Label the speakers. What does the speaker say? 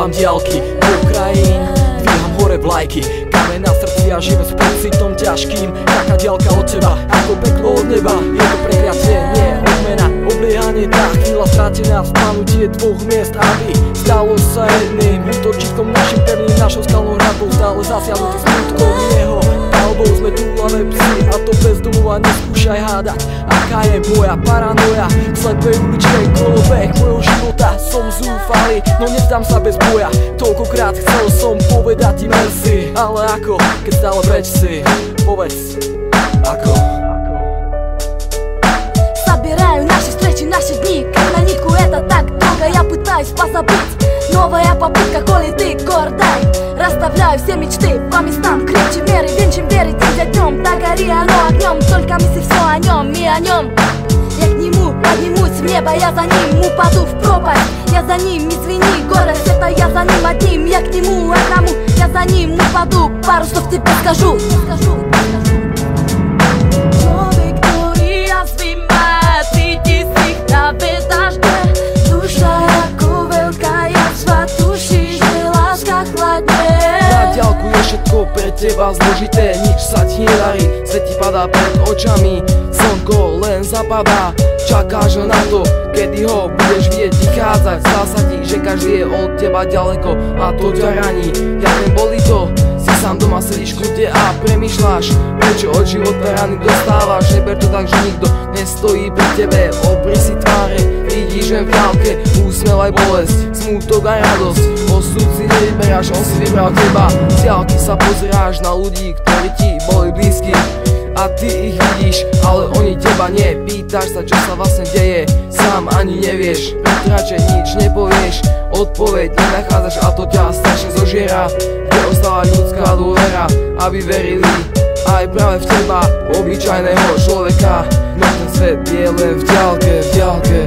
Speaker 1: Dávam diaľky do krajín, dvíham hore vlajky, kameň na srdci a živím s pocitom ťažkým. Taká diaľka od teba, ako peklo od neba. Je to prekliatie, nie odmena, obliehanie. Tá chvíľa stratená, vzpanutie dvoch miest, aby stalo sa jedným útočiskom našim pevným, našou skalnou hradbou, stále zasiahnutý smutkom jeho palbou. Sme túlavé psi a to bez domova, neskúšaj hádať, aká je moja paranoja. V slepej uličke kolobeh mojho života, som zúfalý, no nevzdám sa bez boja. Toľkokrát chcel som povedať ti merci, ale ako, keď stále preč si, povedz, ako.
Speaker 2: Собираю наши встречи, наши дни, как на нитку, это так долго. Я пытаюсь позабыть, новая попытка, коли ты гордай. Расставляю все мечты по местам, крепче меры, венчим верить день за днем. Да гори оно огнем, только мысли все о нем и о нем. Я к нему поднимусь в небо, я за ним упаду в пропасть. Я за ним, извини, город, это я за ним одним. Я к нему одному, я за ним упаду, пару слов тебе скажу. Človek, ktorý jazdí má, cíti si chrabe dažde. Duša ako veľká jazva, tuší, že láska chladne.
Speaker 1: Na diaľku je všetko pre teba zložité, nič sa ti nedarí, svet ti padá pred očami. Slnko len zapadá, čakáš na to, kedy ho budeš vidieť vychádzať. Zdá sa ti, že každý je od teba ďaleko a to ťa raní. Ja viem, boli to, si sám doma sedíš v kľude a premýšľaš, prečo od života rany dostávaš. Neber to tak, že nikto nestojí pri tebe, opri si tváre, vidíš len v diaľke úsmev aj bolesť, smútok aj radosť. Osud si nevyberáš, on si vybral teba. Z diaľky sa pozeráš na ľudí, ktorí ti boli blízki a ty ich vidíš, ale oni teba nie. Pýtaš sa, čo sa vlastne deje, sám ani nevieš, preto radšej nič nepovieš. Odpoveď nenachádzaš a to ťa strašne zožiera. Kde ostáva ľudská dôvera, aby verili aj práve v teba, obyčajného človeka. No ten svet je len v diaľke, v diaľke.